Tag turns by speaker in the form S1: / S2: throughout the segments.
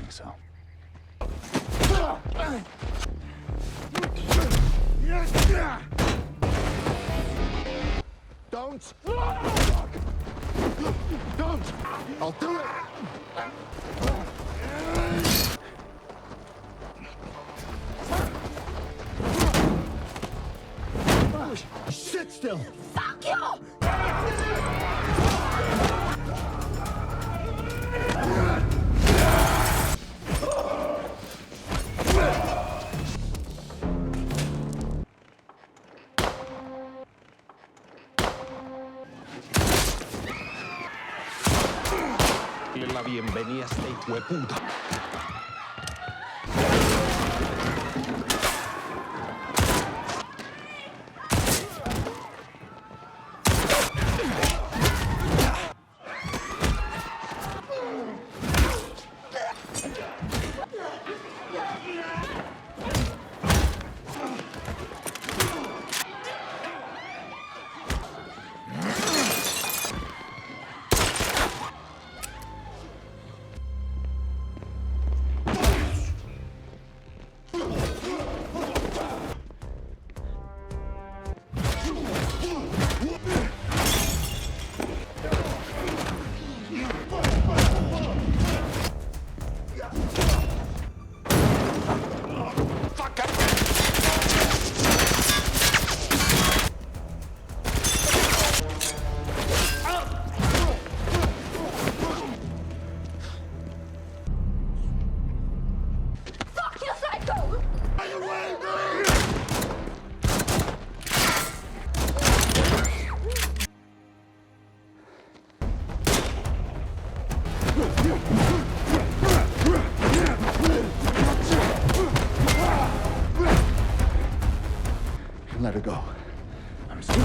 S1: think so.
S2: Don't! Don't! I'll do it! Sit still!
S3: Fuck you!
S4: La bienvenida a este hijueputa.
S2: Let her go.
S1: I'm sorry.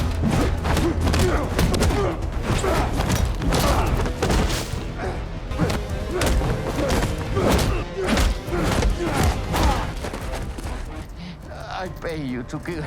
S4: I pay you to kill.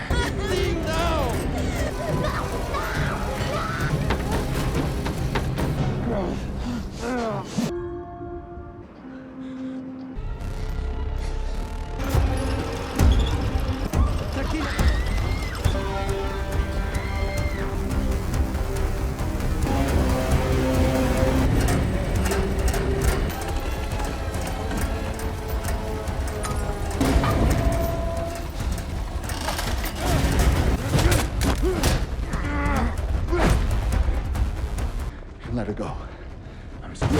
S2: Let her go.
S1: I'm sorry.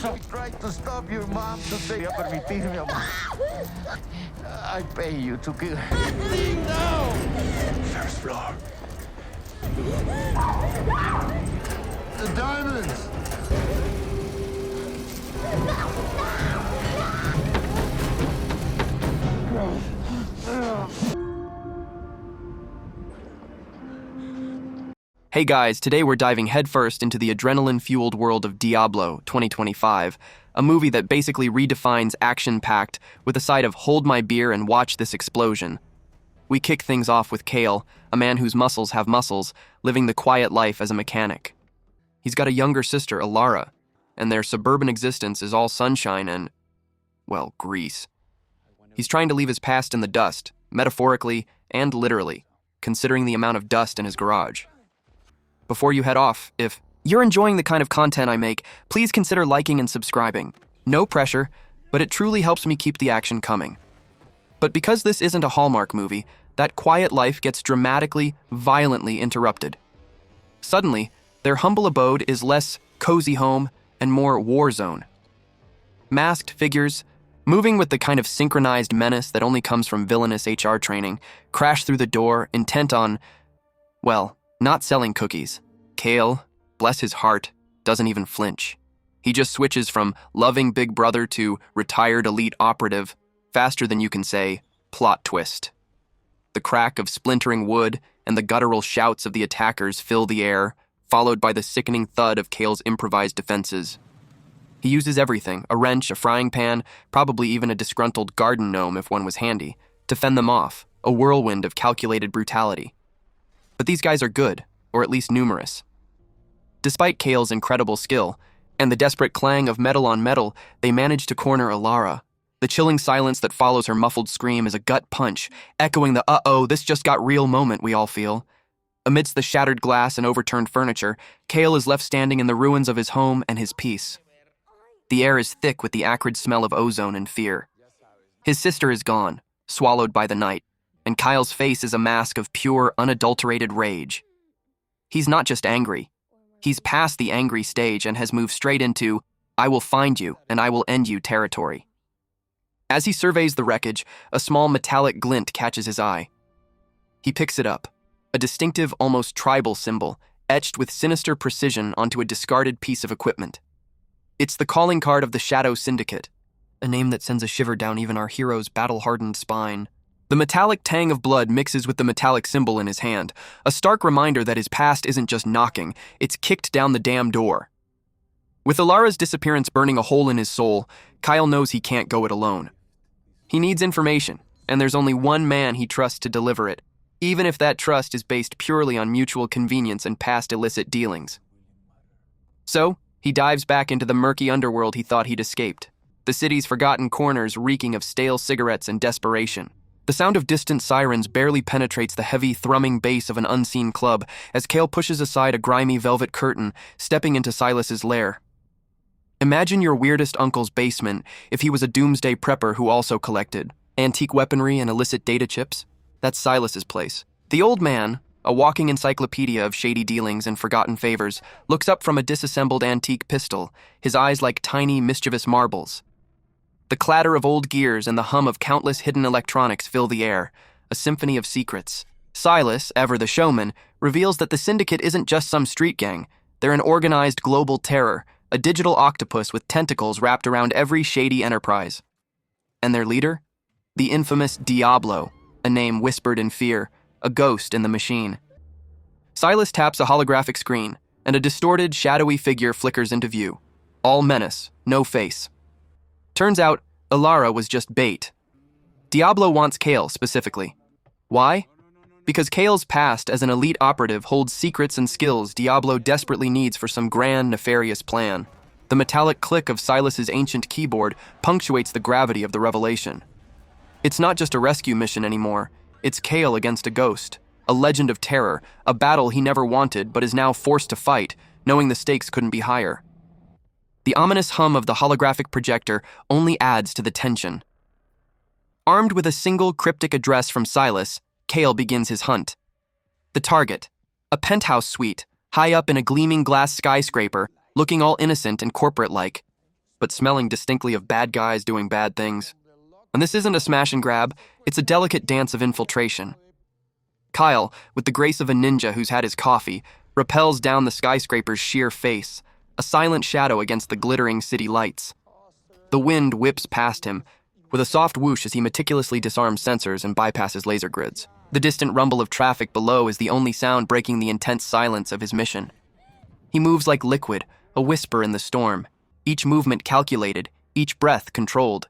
S4: I tried to stop your mom to say a permitirme, amor. I pay you to kill.
S1: First floor.
S2: The diamonds!
S5: Hey guys, today we're diving headfirst into the adrenaline-fueled world of Diablo 2025, a movie that basically redefines action-packed with a side of hold my beer and watch this explosion. We kick things off with Kale, a man whose muscles have muscles, living the quiet life as a mechanic. He's got a younger sister, Alara, and their suburban existence is all sunshine and, well, grease. He's trying to leave his past in the dust, metaphorically and literally, considering the amount of dust in his garage. Before you head off, if you're enjoying the kind of content I make, please consider liking and subscribing. No pressure, but it truly helps me keep the action coming. But because this isn't a Hallmark movie, that quiet life gets dramatically, violently interrupted. Suddenly, their humble abode is less cozy home and more war zone. Masked figures, moving with the kind of synchronized menace that only comes from villainous HR training, crash through the door, intent on, well, not selling cookies. Kale, bless his heart, doesn't even flinch. He just switches from loving big brother to retired elite operative faster than you can say, plot twist. The crack of splintering wood and the guttural shouts of the attackers fill the air, followed by the sickening thud of Kale's improvised defenses. He uses everything, a wrench, a frying pan, probably even a disgruntled garden gnome if one was handy, to fend them off, a whirlwind of calculated brutality. But these guys are good, or at least numerous. Despite Kale's incredible skill, and the desperate clang of metal on metal, they manage to corner Alara. The chilling silence that follows her muffled scream is a gut punch, echoing the uh-oh, this just got real moment we all feel. Amidst the shattered glass and overturned furniture, Kale is left standing in the ruins of his home and his peace. The air is thick with the acrid smell of ozone and fear. His sister is gone, swallowed by the night, and Kyle's face is a mask of pure, unadulterated rage. He's not just angry. He's past the angry stage and has moved straight into, I will find you and I will end you territory. As he surveys the wreckage, a small metallic glint catches his eye. He picks it up, a distinctive, almost tribal symbol, etched with sinister precision onto a discarded piece of equipment. It's the calling card of the Shadow Syndicate, a name that sends a shiver down even our hero's battle-hardened spine. The metallic tang of blood mixes with the metallic symbol in his hand, a stark reminder that his past isn't just knocking, it's kicked down the damn door. With Alara's disappearance burning a hole in his soul, Kyle knows he can't go it alone. He needs information, and there's only one man he trusts to deliver it, even if that trust is based purely on mutual convenience and past illicit dealings. So, he dives back into the murky underworld he thought he'd escaped, the city's forgotten corners reeking of stale cigarettes and desperation. The sound of distant sirens barely penetrates the heavy, thrumming bass of an unseen club as Kale pushes aside a grimy velvet curtain, stepping into Silas's lair. Imagine your weirdest uncle's basement if he was a doomsday prepper who also collected antique weaponry and illicit data chips. That's Silas's place. The old man, a walking encyclopedia of shady dealings and forgotten favors, looks up from a disassembled antique pistol, his eyes like tiny, mischievous marbles. The clatter of old gears and the hum of countless hidden electronics fill the air, a symphony of secrets. Silas, ever the showman, reveals that the Syndicate isn't just some street gang. They're an organized global terror, a digital octopus with tentacles wrapped around every shady enterprise. And their leader? The infamous Diablo, a name whispered in fear, a ghost in the machine. Silas taps a holographic screen, and a distorted, shadowy figure flickers into view. All menace, no face. Turns out, Alara was just bait. Diablo wants Kale specifically. Why? Because Kale's past as an elite operative holds secrets and skills Diablo desperately needs for some grand, nefarious plan. The metallic click of Silas's ancient keyboard punctuates the gravity of the revelation. It's not just a rescue mission anymore. It's Kale against a ghost, a legend of terror, a battle he never wanted but is now forced to fight, knowing the stakes couldn't be higher. The ominous hum of the holographic projector only adds to the tension. Armed with a single cryptic address from Silas, Kale begins his hunt. The target, a penthouse suite, high up in a gleaming glass skyscraper, looking all innocent and corporate-like, but smelling distinctly of bad guys doing bad things. And this isn't a smash and grab, it's a delicate dance of infiltration. Kyle, with the grace of a ninja who's had his coffee, rappels down the skyscraper's sheer face, a silent shadow against the glittering city lights. The wind whips past him, with a soft whoosh as he meticulously disarms sensors and bypasses laser grids. The distant rumble of traffic below is the only sound breaking the intense silence of his mission. He moves like liquid, a whisper in the storm, each movement calculated, each breath controlled.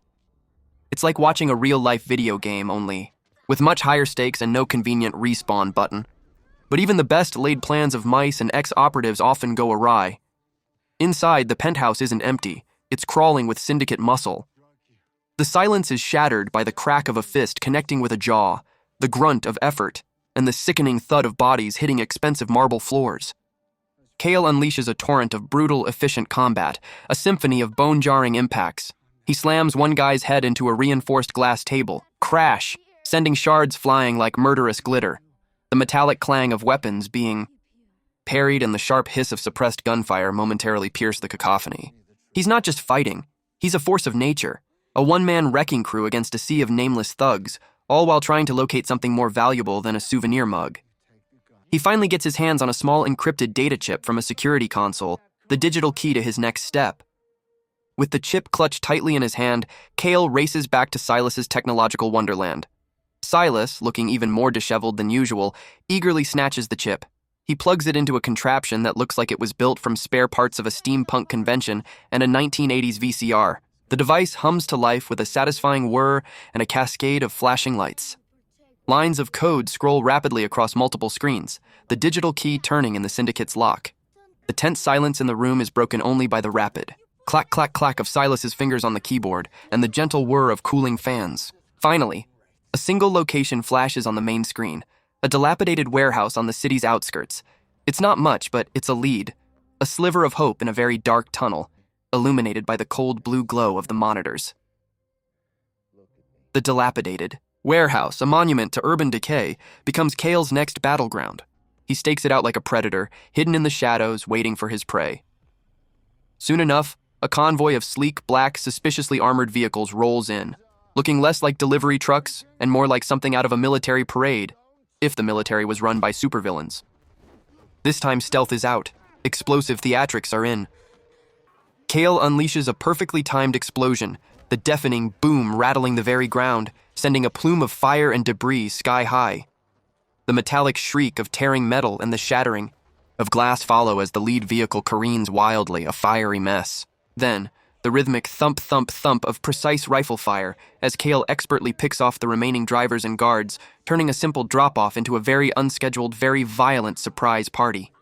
S5: It's like watching a real-life video game, only with much higher stakes and no convenient respawn button. But even the best laid plans of mice and ex-operatives often go awry. Inside, the penthouse isn't empty. It's crawling with syndicate muscle. The silence is shattered by the crack of a fist connecting with a jaw, the grunt of effort, and the sickening thud of bodies hitting expensive marble floors. Kale unleashes a torrent of brutal, efficient combat, a symphony of bone-jarring impacts. He slams one guy's head into a reinforced glass table. Crash! sending shards flying like murderous glitter, the metallic clang of weapons being parried and the sharp hiss of suppressed gunfire momentarily pierce the cacophony. He's not just fighting, he's a force of nature, a one-man wrecking crew against a sea of nameless thugs, all while trying to locate something more valuable than a souvenir mug. He finally gets his hands on a small encrypted data chip from a security console, the digital key to his next step. With the chip clutched tightly in his hand, Kale races back to Silas's technological wonderland. Silas, looking even more disheveled than usual, eagerly snatches the chip. He plugs it into a contraption that looks like it was built from spare parts of a steampunk convention and a 1980s VCR. The device hums to life with a satisfying whir and a cascade of flashing lights. Lines of code scroll rapidly across multiple screens, the digital key turning in the syndicate's lock. The tense silence in the room is broken only by the rapid clack, clack, clack of Silas's fingers on the keyboard and the gentle whir of cooling fans. Finally, a single location flashes on the main screen, a dilapidated warehouse on the city's outskirts. It's not much, but it's a lead, a sliver of hope in a very dark tunnel, illuminated by the cold blue glow of the monitors. The dilapidated warehouse, a monument to urban decay, becomes Kale's next battleground. He stakes it out like a predator, hidden in the shadows, waiting for his prey. Soon enough, a convoy of sleek, black, suspiciously armored vehicles rolls in, looking less like delivery trucks and more like something out of a military parade, if the military was run by supervillains. This time stealth is out, explosive theatrics are in. Kale unleashes a perfectly timed explosion, the deafening boom rattling the very ground, sending a plume of fire and debris sky high. The metallic shriek of tearing metal and the shattering of glass follow as the lead vehicle careens wildly, a fiery mess. Then, the rhythmic thump, thump, thump of precise rifle fire as Kale expertly picks off the remaining drivers and guards, turning a simple drop-off into a very unscheduled, very violent surprise party.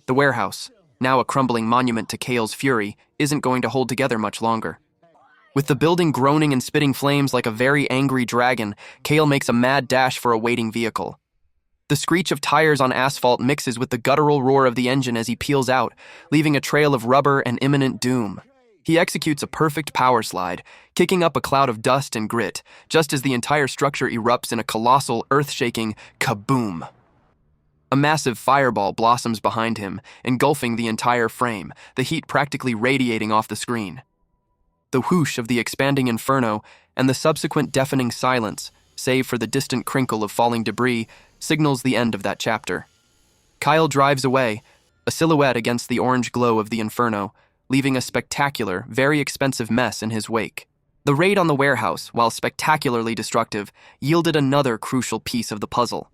S5: The warehouse, now a crumbling monument to Kale's fury, isn't going to hold together much longer. With the building groaning and spitting flames like a very angry dragon, Kale makes a mad dash for a waiting vehicle. The screech of tires on asphalt mixes with the guttural roar of the engine as he peels out, leaving a trail of rubber and imminent doom. He executes a perfect power slide, kicking up a cloud of dust and grit, just as the entire structure erupts in a colossal, earth-shaking kaboom. A massive fireball blossoms behind him, engulfing the entire frame, the heat practically radiating off the screen. The whoosh of the expanding inferno and the subsequent deafening silence, save for the distant crinkle of falling debris, signals the end of that chapter. Kyle drives away, a silhouette against the orange glow of the inferno, leaving a spectacular, very expensive mess in his wake. The raid on the warehouse, while spectacularly destructive, yielded another crucial piece of the puzzle.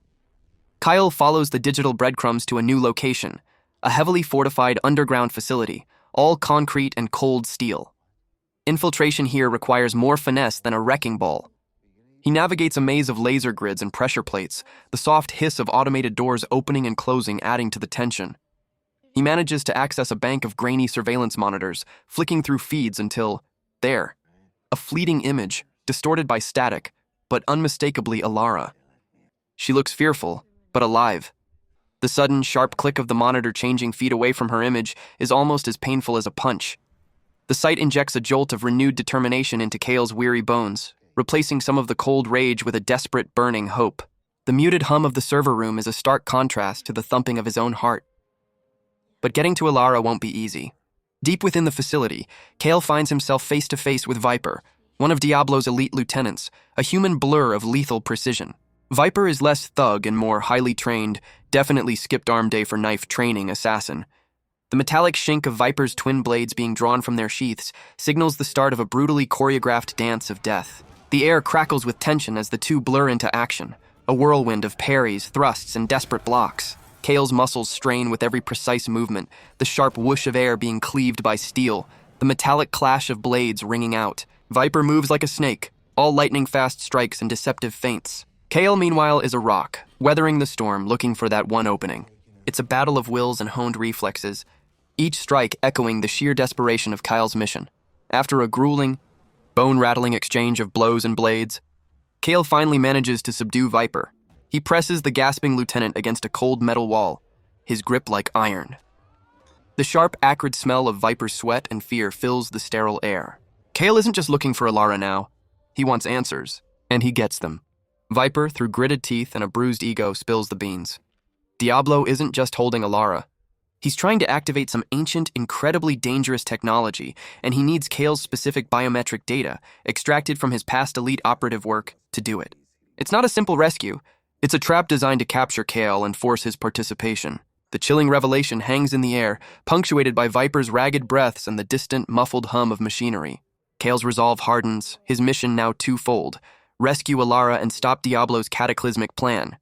S5: Kyle follows the digital breadcrumbs to a new location, a heavily fortified underground facility, all concrete and cold steel. Infiltration here requires more finesse than a wrecking ball. He navigates a maze of laser grids and pressure plates, the soft hiss of automated doors opening and closing adding to the tension. He manages to access a bank of grainy surveillance monitors, flicking through feeds until, there, a fleeting image, distorted by static, but unmistakably Alara. She looks fearful, but alive. The sudden, sharp click of the monitor changing feet away from her image is almost as painful as a punch. The sight injects a jolt of renewed determination into Kale's weary bones, replacing some of the cold rage with a desperate, burning hope. The muted hum of the server room is a stark contrast to the thumping of his own heart. But getting to Alara won't be easy. Deep within the facility, Kale finds himself face-to-face with Viper, one of Diablo's elite lieutenants, a human blur of lethal precision. Viper is less thug and more highly trained, definitely skipped arm day for knife training assassin. The metallic shink of Viper's twin blades being drawn from their sheaths signals the start of a brutally choreographed dance of death. The air crackles with tension as the two blur into action, a whirlwind of parries, thrusts, and desperate blocks. Kale's muscles strain with every precise movement, the sharp whoosh of air being cleaved by steel, the metallic clash of blades ringing out. Viper moves like a snake, all lightning-fast strikes and deceptive feints. Kale, meanwhile, is a rock, weathering the storm, looking for that one opening. It's a battle of wills and honed reflexes, each strike echoing the sheer desperation of Kyle's mission. After a grueling, bone-rattling exchange of blows and blades, Kale finally manages to subdue Viper. He presses the gasping lieutenant against a cold metal wall, his grip like iron. The sharp, acrid smell of Viper's sweat and fear fills the sterile air. Kale isn't just looking for Alara now. He wants answers, and he gets them. Viper, through gritted teeth and a bruised ego, spills the beans. Diablo isn't just holding Alara. He's trying to activate some ancient, incredibly dangerous technology, and he needs Kale's specific biometric data, extracted from his past elite operative work, to do it. It's not a simple rescue. It's a trap designed to capture Kale and force his participation. The chilling revelation hangs in the air, punctuated by Viper's ragged breaths and the distant, muffled hum of machinery. Kale's resolve hardens, his mission now twofold: rescue Alara and stop Diablo's cataclysmic plan.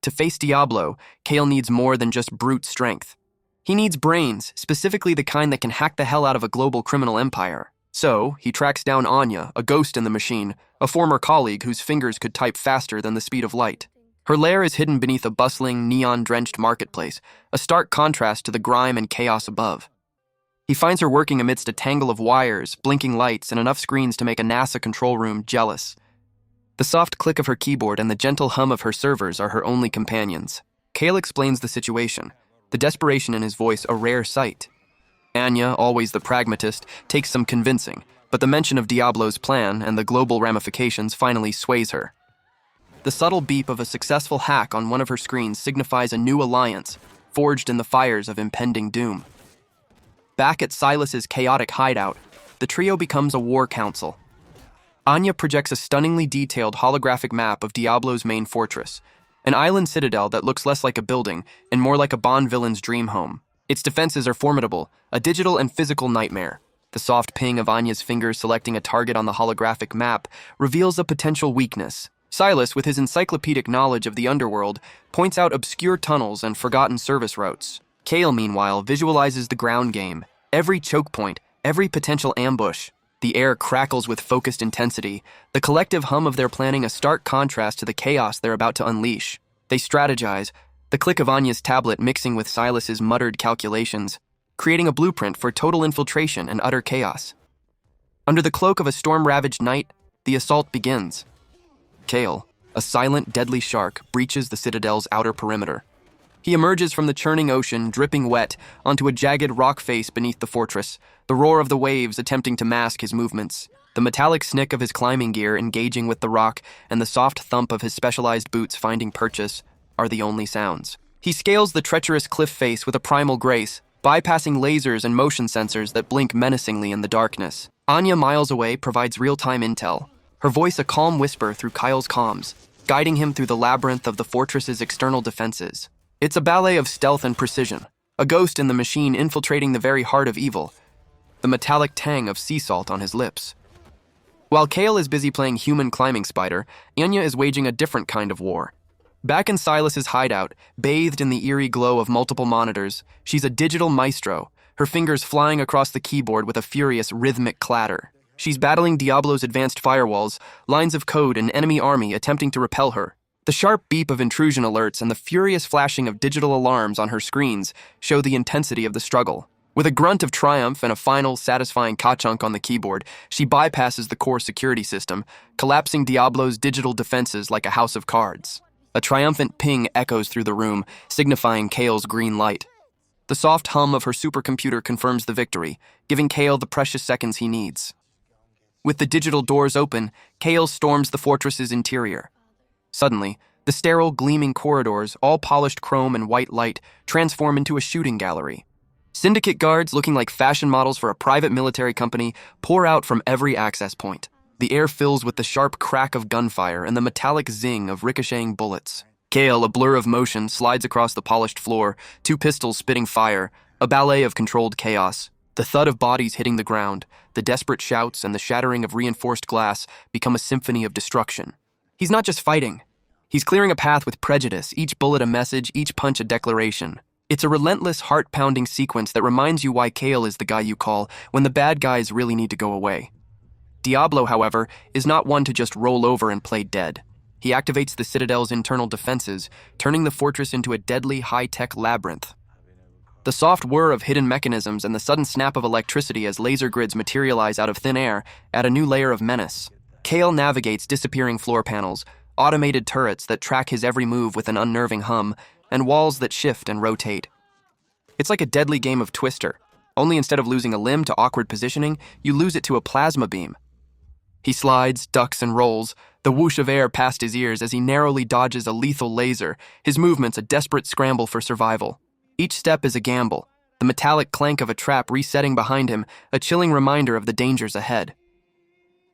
S5: To face Diablo, Kale needs more than just brute strength. He needs brains, specifically the kind that can hack the hell out of a global criminal empire. So, he tracks down Anya, a ghost in the machine, a former colleague whose fingers could type faster than the speed of light. Her lair is hidden beneath a bustling, neon-drenched marketplace, a stark contrast to the grime and chaos above. He finds her working amidst a tangle of wires, blinking lights, and enough screens to make a NASA control room jealous. The soft click of her keyboard and the gentle hum of her servers are her only companions. Kale explains the situation, the desperation in his voice a rare sight. Anya, always the pragmatist, takes some convincing, but the mention of Diablo's plan and the global ramifications finally sways her. The subtle beep of a successful hack on one of her screens signifies a new alliance, forged in the fires of impending doom. Back at Silas's chaotic hideout, the trio becomes a war council. Anya projects a stunningly detailed holographic map of Diablo's main fortress, an island citadel that looks less like a building and more like a Bond villain's dream home. Its defenses are formidable, a digital and physical nightmare. The soft ping of Anya's fingers selecting a target on the holographic map reveals a potential weakness. Silas, with his encyclopedic knowledge of the underworld, points out obscure tunnels and forgotten service routes. Kale, meanwhile, visualizes the ground game, every choke point, every potential ambush. The air crackles with focused intensity, the collective hum of their planning a stark contrast to the chaos they're about to unleash. They strategize, the click of Anya's tablet mixing with Silas's muttered calculations, creating a blueprint for total infiltration and utter chaos. Under the cloak of a storm-ravaged night, the assault begins. Kale, a silent, deadly shark, breaches the citadel's outer perimeter. He emerges from the churning ocean, dripping wet, onto a jagged rock face beneath the fortress, the roar of the waves attempting to mask his movements, the metallic snick of his climbing gear engaging with the rock, and the soft thump of his specialized boots finding purchase are the only sounds. He scales the treacherous cliff face with a primal grace, bypassing lasers and motion sensors that blink menacingly in the darkness. Anya, miles away, provides real-time intel, her voice a calm whisper through Kyle's comms, guiding him through the labyrinth of the fortress's external defenses. It's a ballet of stealth and precision, a ghost in the machine infiltrating the very heart of evil, the metallic tang of sea salt on his lips. While Kale is busy playing human climbing spider, Anya is waging a different kind of war. Back in Silas's hideout, bathed in the eerie glow of multiple monitors, she's a digital maestro, her fingers flying across the keyboard with a furious rhythmic clatter. She's battling Diablo's advanced firewalls, lines of code, and enemy army attempting to repel her. The sharp beep of intrusion alerts and the furious flashing of digital alarms on her screens show the intensity of the struggle. With a grunt of triumph and a final, satisfying ka-chunk on the keyboard, she bypasses the core security system, collapsing Diablo's digital defenses like a house of cards. A triumphant ping echoes through the room, signifying Kale's green light. The soft hum of her supercomputer confirms the victory, giving Kale the precious seconds he needs. With the digital doors open, Kale storms the fortress's interior. Suddenly, the sterile, gleaming corridors, all polished chrome and white light, transform into a shooting gallery. Syndicate guards, looking like fashion models for a private military company, pour out from every access point. The air fills with the sharp crack of gunfire and the metallic zing of ricocheting bullets. Kale, a blur of motion, slides across the polished floor, two pistols spitting fire, a ballet of controlled chaos. The thud of bodies hitting the ground, the desperate shouts, and the shattering of reinforced glass become a symphony of destruction. He's not just fighting. He's clearing a path with prejudice, each bullet a message, each punch a declaration. It's a relentless, heart-pounding sequence that reminds you why Kale is the guy you call when the bad guys really need to go away. Diablo, however, is not one to just roll over and play dead. He activates the Citadel's internal defenses, turning the fortress into a deadly, high-tech labyrinth. The soft whir of hidden mechanisms and the sudden snap of electricity as laser grids materialize out of thin air add a new layer of menace. Kale navigates disappearing floor panels, automated turrets that track his every move with an unnerving hum, and walls that shift and rotate. It's like a deadly game of Twister, only instead of losing a limb to awkward positioning, you lose it to a plasma beam. He slides, ducks, and rolls, the whoosh of air past his ears as he narrowly dodges a lethal laser, his movements a desperate scramble for survival. Each step is a gamble, the metallic clank of a trap resetting behind him, a chilling reminder of the dangers ahead.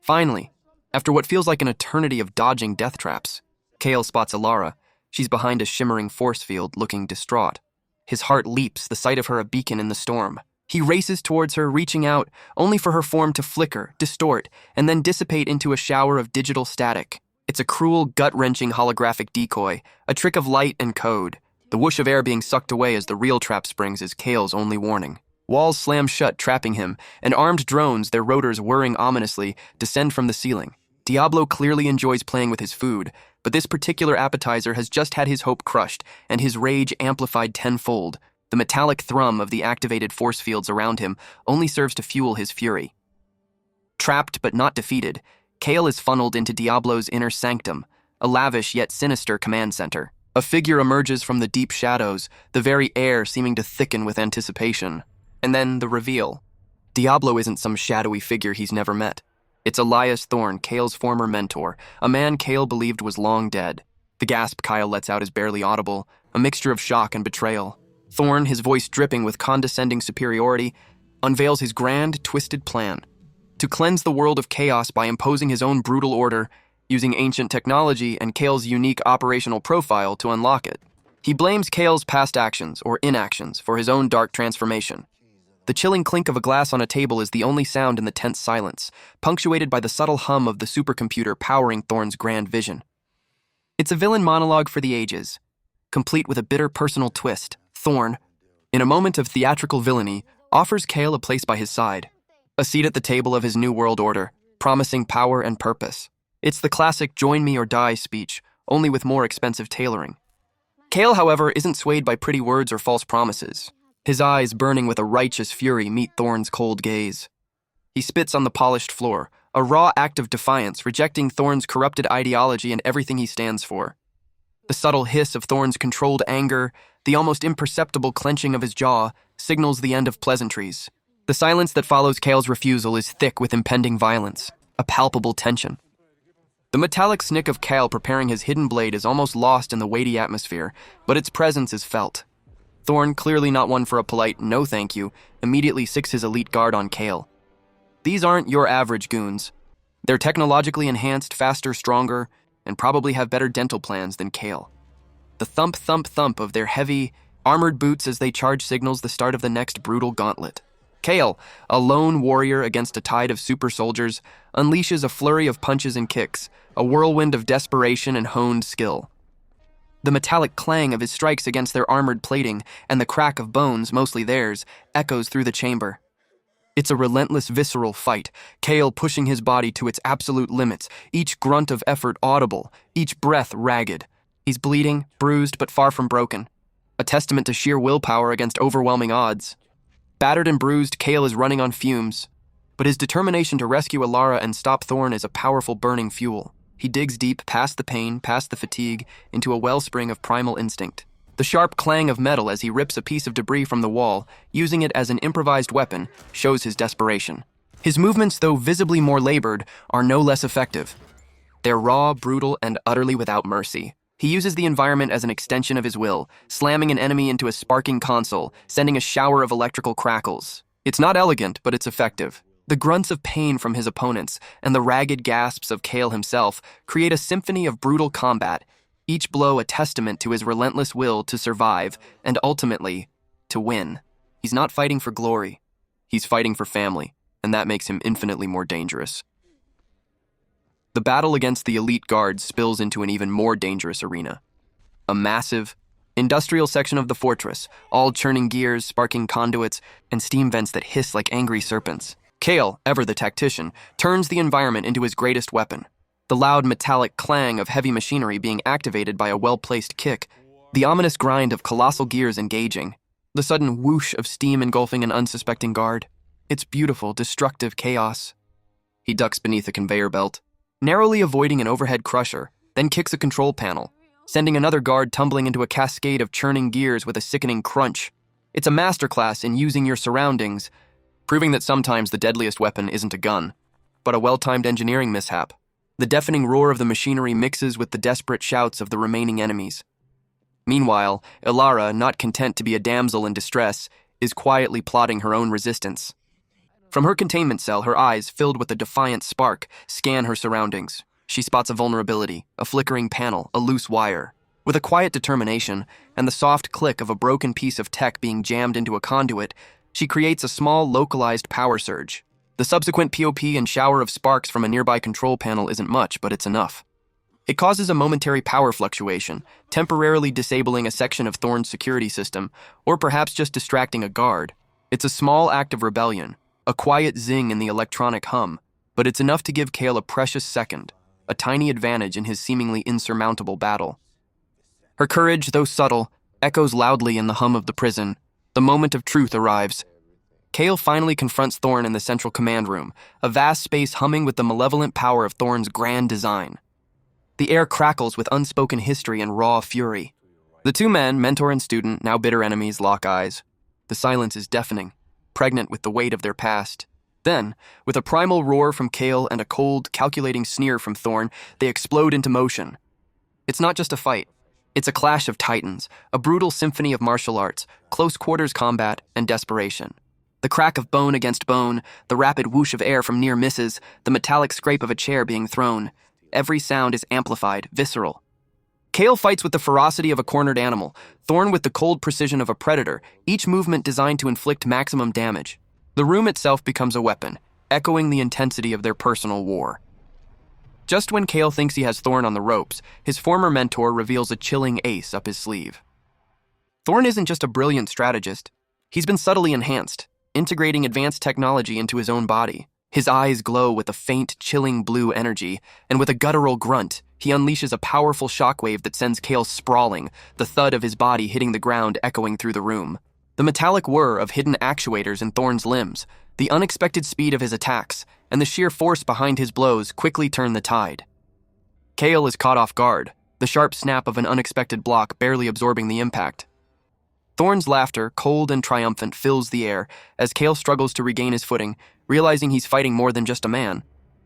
S5: Finally, after what feels like an eternity of dodging death traps, Kale spots Alara. She's behind a shimmering force field, looking distraught. His heart leaps, the sight of her a beacon in the storm. He races towards her, reaching out, only for her form to flicker, distort, and then dissipate into a shower of digital static. It's a cruel, gut-wrenching holographic decoy, a trick of light and code. The whoosh of air being sucked away as the real trap springs is Kale's only warning. Walls slam shut, trapping him, and armed drones, their rotors whirring ominously, descend from the ceiling. Diablo clearly enjoys playing with his food, but this particular appetizer has just had his hope crushed, and his rage amplified tenfold. The metallic thrum of the activated force fields around him only serves to fuel his fury. Trapped but not defeated, Kale is funneled into Diablo's inner sanctum, a lavish yet sinister command center. A figure emerges from the deep shadows, the very air seeming to thicken with anticipation. And then the reveal. Diablo isn't some shadowy figure he's never met. It's Elias Thorne, Kale's former mentor, a man Kale believed was long dead. The gasp Kyle lets out is barely audible, a mixture of shock and betrayal. Thorne, his voice dripping with condescending superiority, unveils his grand, twisted plan. To cleanse the world of chaos by imposing his own brutal order, using ancient technology and Kale's unique operational profile to unlock it. He blames Kale's past actions, or inactions, for his own dark transformation. The chilling clink of a glass on a table is the only sound in the tense silence, punctuated by the subtle hum of the supercomputer powering Thorne's grand vision. It's a villain monologue for the ages, complete with a bitter personal twist. Thorne, in a moment of theatrical villainy, offers Kale a place by his side, a seat at the table of his new world order, promising power and purpose. It's the classic join me or die speech, only with more expensive tailoring. Kale, however, isn't swayed by pretty words or false promises. His eyes, burning with a righteous fury, meet Thorne's cold gaze. He spits on the polished floor, a raw act of defiance, rejecting Thorne's corrupted ideology and everything he stands for. The subtle hiss of Thorne's controlled anger, the almost imperceptible clenching of his jaw, signals the end of pleasantries. The silence that follows Kale's refusal is thick with impending violence, a palpable tension. The metallic snick of Kale preparing his hidden blade is almost lost in the weighty atmosphere, but its presence is felt. Thorne, clearly not one for a polite no thank you, immediately sicks his elite guard on Kale. These aren't your average goons. They're technologically enhanced, faster, stronger, and probably have better dental plans than Kale. The thump, thump, thump of their heavy, armored boots as they charge signals the start of the next brutal gauntlet. Kale, a lone warrior against a tide of super soldiers, unleashes a flurry of punches and kicks, a whirlwind of desperation and honed skill. The metallic clang of his strikes against their armored plating and the crack of bones, mostly theirs, echoes through the chamber. It's a relentless visceral fight, Kale pushing his body to its absolute limits, each grunt of effort audible, each breath ragged. He's bleeding, bruised, but far from broken, a testament to sheer willpower against overwhelming odds. Battered and bruised, Kale is running on fumes, but his determination to rescue Alara and stop Thorne is a powerful burning fuel. He digs deep, past the pain, past the fatigue, into a wellspring of primal instinct. The sharp clang of metal as he rips a piece of debris from the wall, using it as an improvised weapon, shows his desperation. His movements, though visibly more labored, are no less effective. They're raw, brutal, and utterly without mercy. He uses the environment as an extension of his will, slamming an enemy into a sparking console, sending a shower of electrical crackles. It's not elegant, but it's effective. The grunts of pain from his opponents and the ragged gasps of Kale himself create a symphony of brutal combat, each blow a testament to his relentless will to survive and ultimately, to win. He's not fighting for glory. He's fighting for family, and that makes him infinitely more dangerous. The battle against the elite guards spills into an even more dangerous arena. A massive, industrial section of the fortress, all churning gears, sparking conduits, and steam vents that hiss like angry serpents. Kale, ever the tactician, turns the environment into his greatest weapon. The loud metallic clang of heavy machinery being activated by a well-placed kick, the ominous grind of colossal gears engaging, the sudden whoosh of steam engulfing an unsuspecting guard. It's beautiful, destructive chaos. He ducks beneath a conveyor belt, narrowly avoiding an overhead crusher, then kicks a control panel, sending another guard tumbling into a cascade of churning gears with a sickening crunch. It's a masterclass in using your surroundings, proving that sometimes the deadliest weapon isn't a gun, but a well-timed engineering mishap. The deafening roar of the machinery mixes with the desperate shouts of the remaining enemies. Meanwhile, Ilara, not content to be a damsel in distress, is quietly plotting her own resistance. From her containment cell, her eyes, filled with a defiant spark, scan her surroundings. She spots a vulnerability, a flickering panel, a loose wire. With a quiet determination and the soft click of a broken piece of tech being jammed into a conduit, she creates a small, localized power surge. The subsequent POP and shower of sparks from a nearby control panel isn't much, but it's enough. It causes a momentary power fluctuation, temporarily disabling a section of Thorn's security system, or perhaps just distracting a guard. It's a small act of rebellion, a quiet zing in the electronic hum, but it's enough to give Kale a precious second, a tiny advantage in his seemingly insurmountable battle. Her courage, though subtle, echoes loudly in the hum of the prison. The moment of truth arrives. Kale finally confronts Thorn in the central command room, a vast space humming with the malevolent power of Thorn's grand design. The air crackles with unspoken history and raw fury. The two men, mentor and student, now bitter enemies, lock eyes. The silence is deafening, pregnant with the weight of their past. Then, with a primal roar from Kale and a cold, calculating sneer from Thorn, they explode into motion. It's not just a fight. It's a clash of titans, a brutal symphony of martial arts, close-quarters combat, and desperation. The crack of bone against bone, the rapid whoosh of air from near misses, the metallic scrape of a chair being thrown. Every sound is amplified, visceral. Kale fights with the ferocity of a cornered animal, Thorn with the cold precision of a predator, each movement designed to inflict maximum damage. The room itself becomes a weapon, echoing the intensity of their personal war. Just when Kale thinks he has Thorn on the ropes, his former mentor reveals a chilling ace up his sleeve. Thorn isn't just a brilliant strategist. He's been subtly enhanced, integrating advanced technology into his own body. His eyes glow with a faint, chilling blue energy, and with a guttural grunt, he unleashes a powerful shockwave that sends Kale sprawling, the thud of his body hitting the ground echoing through the room. The metallic whir of hidden actuators in Thorn's limbs, the unexpected speed of his attacks, and the sheer force behind his blows quickly turn the tide. Kale is caught off guard, the sharp snap of an unexpected block barely absorbing the impact. Thorn's laughter, cold and triumphant, fills the air as Kale struggles to regain his footing, realizing he's fighting more than just a man.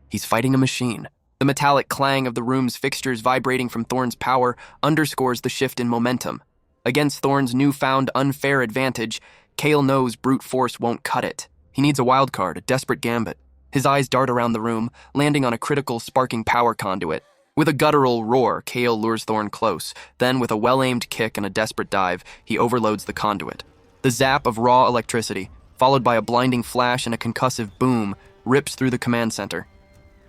S5: He's fighting a machine. The metallic clang of the room's fixtures vibrating from Thorn's power underscores the shift in momentum. Against Thorn's newfound unfair advantage, Kale knows brute force won't cut it. He needs a wild card, a desperate gambit. His eyes dart around the room, landing on a critical, sparking power conduit. With a guttural roar, Kale lures Thorn close. Then, with a well-aimed kick and a desperate dive, he overloads the conduit. The zap of raw electricity, followed by a blinding flash and a concussive boom, rips through the command center.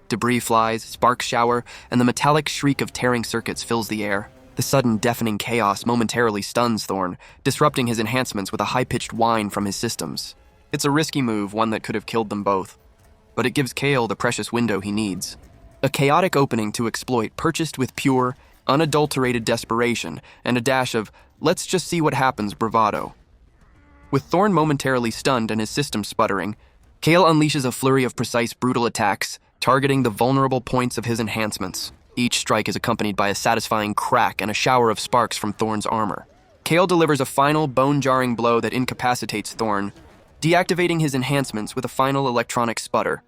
S5: Debris flies, sparks shower, and the metallic shriek of tearing circuits fills the air. The sudden, deafening chaos momentarily stuns Thorn, disrupting his enhancements with a high-pitched whine from his systems. It's a risky move, one that could have killed them both. But it gives Kale the precious window he needs. A chaotic opening to exploit purchased with pure, unadulterated desperation and a dash of, let's just see what happens bravado. With Thorn momentarily stunned and his system sputtering, Kale unleashes a flurry of precise, brutal attacks, targeting the vulnerable points of his enhancements. Each strike is accompanied by a satisfying crack and a shower of sparks from Thorn's armor. Kale delivers a final, bone-jarring blow that incapacitates Thorn, deactivating his enhancements with a final electronic sputter.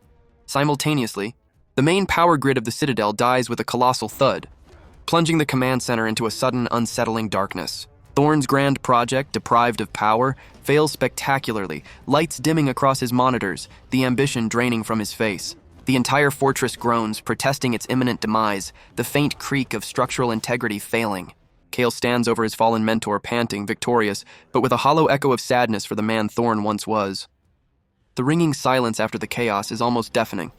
S5: Simultaneously, the main power grid of the Citadel dies with a colossal thud, plunging the command center into a sudden, unsettling darkness. Thorn's grand project, deprived of power, fails spectacularly, lights dimming across his monitors, the ambition draining from his face. The entire fortress groans, protesting its imminent demise, the faint creak of structural integrity failing. Kale stands over his fallen mentor, panting, victorious, but with a hollow echo of sadness for the man Thorn once was. The ringing silence after the chaos is almost deafening.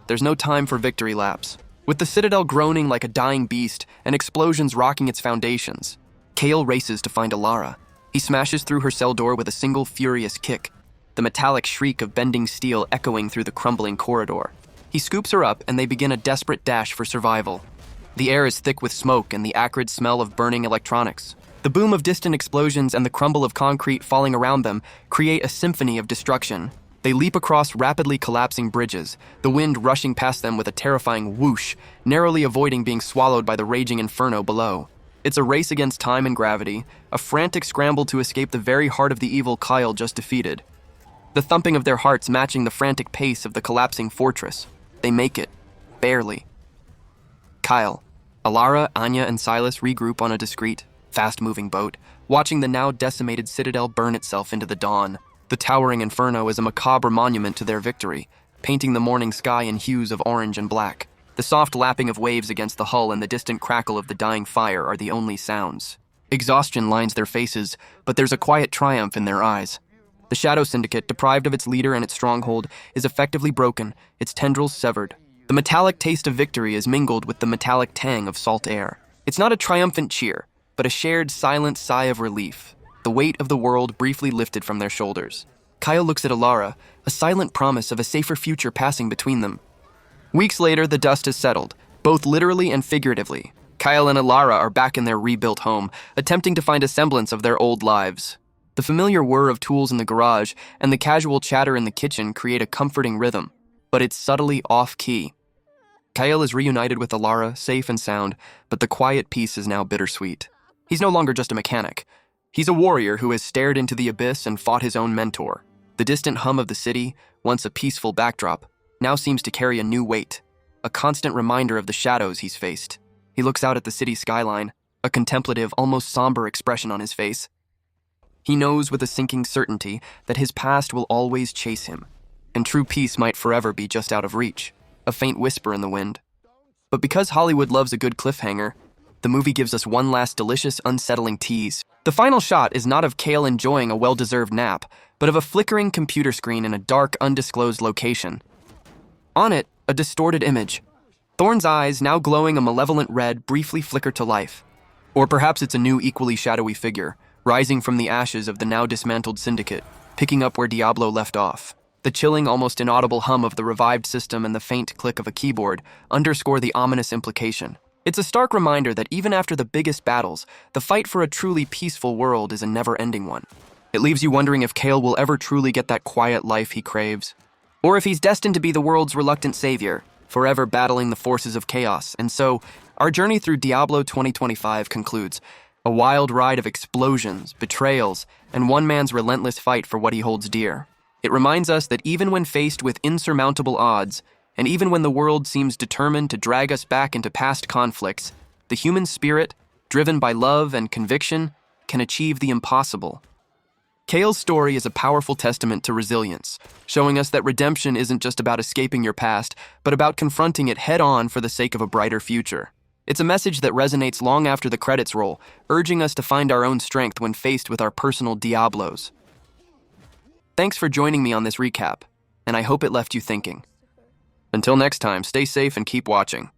S5: There's no time for victory laps. With the Citadel groaning like a dying beast and explosions rocking its foundations, Kale races to find Ilara. He smashes through her cell door with a single furious kick, the metallic shriek of bending steel echoing through the crumbling corridor. He scoops her up and they begin a desperate dash for survival. The air is thick with smoke and the acrid smell of burning electronics. The boom of distant explosions and the crumble of concrete falling around them create a symphony of destruction. They leap across rapidly collapsing bridges, the wind rushing past them with a terrifying whoosh, narrowly avoiding being swallowed by the raging inferno below. It's a race against time and gravity, a frantic scramble to escape the very heart of the evil Kyle just defeated. The thumping of their hearts matching the frantic pace of the collapsing fortress. They make it. Barely. Kyle. Alara, Anya, and Silas regroup on a discreet, fast-moving boat, watching the now decimated citadel burn itself into the dawn. The towering inferno is a macabre monument to their victory, painting the morning sky in hues of orange and black. The soft lapping of waves against the hull and the distant crackle of the dying fire are the only sounds. Exhaustion lines their faces, but there's a quiet triumph in their eyes. The Shadow Syndicate, deprived of its leader and its stronghold, is effectively broken, its tendrils severed. The metallic taste of victory is mingled with the metallic tang of salt air. It's not a triumphant cheer, but a shared silent sigh of relief, the weight of the world briefly lifted from their shoulders. Kyle looks at Alara, a silent promise of a safer future passing between them. Weeks later, the dust has settled, both literally and figuratively. Kyle and Alara are back in their rebuilt home, attempting to find a semblance of their old lives. The familiar whir of tools in the garage and the casual chatter in the kitchen create a comforting rhythm, but it's subtly off-key. Kyle is reunited with Alara, safe and sound, but the quiet peace is now bittersweet. He's no longer just a mechanic. He's a warrior who has stared into the abyss and fought his own mentor. The distant hum of the city, once a peaceful backdrop, now seems to carry a new weight, a constant reminder of the shadows he's faced. He looks out at the city skyline, a contemplative, almost somber expression on his face. He knows with a sinking certainty that his past will always chase him, and true peace might forever be just out of reach, a faint whisper in the wind. But because Hollywood loves a good cliffhanger, the movie gives us one last delicious, unsettling tease. The final shot is not of Kale enjoying a well-deserved nap, but of a flickering computer screen in a dark, undisclosed location. On it, a distorted image. Thorne's eyes, now glowing a malevolent red, briefly flicker to life. Or perhaps it's a new, equally shadowy figure, rising from the ashes of the now dismantled syndicate, picking up where Diablo left off. The chilling, almost inaudible hum of the revived system and the faint click of a keyboard underscore the ominous implication. It's a stark reminder that even after the biggest battles, the fight for a truly peaceful world is a never-ending one. It leaves you wondering if Kale will ever truly get that quiet life he craves, or if he's destined to be the world's reluctant savior, forever battling the forces of chaos. And so, our journey through Diablo 2025 concludes, a wild ride of explosions, betrayals, and one man's relentless fight for what he holds dear. It reminds us that even when faced with insurmountable odds, and even when the world seems determined to drag us back into past conflicts, the human spirit, driven by love and conviction, can achieve the impossible. Kale's story is a powerful testament to resilience, showing us that redemption isn't just about escaping your past, but about confronting it head-on for the sake of a brighter future. It's a message that resonates long after the credits roll, urging us to find our own strength when faced with our personal Diablos. Thanks for joining me on this recap, and I hope it left you thinking. Until next time, stay safe and keep watching.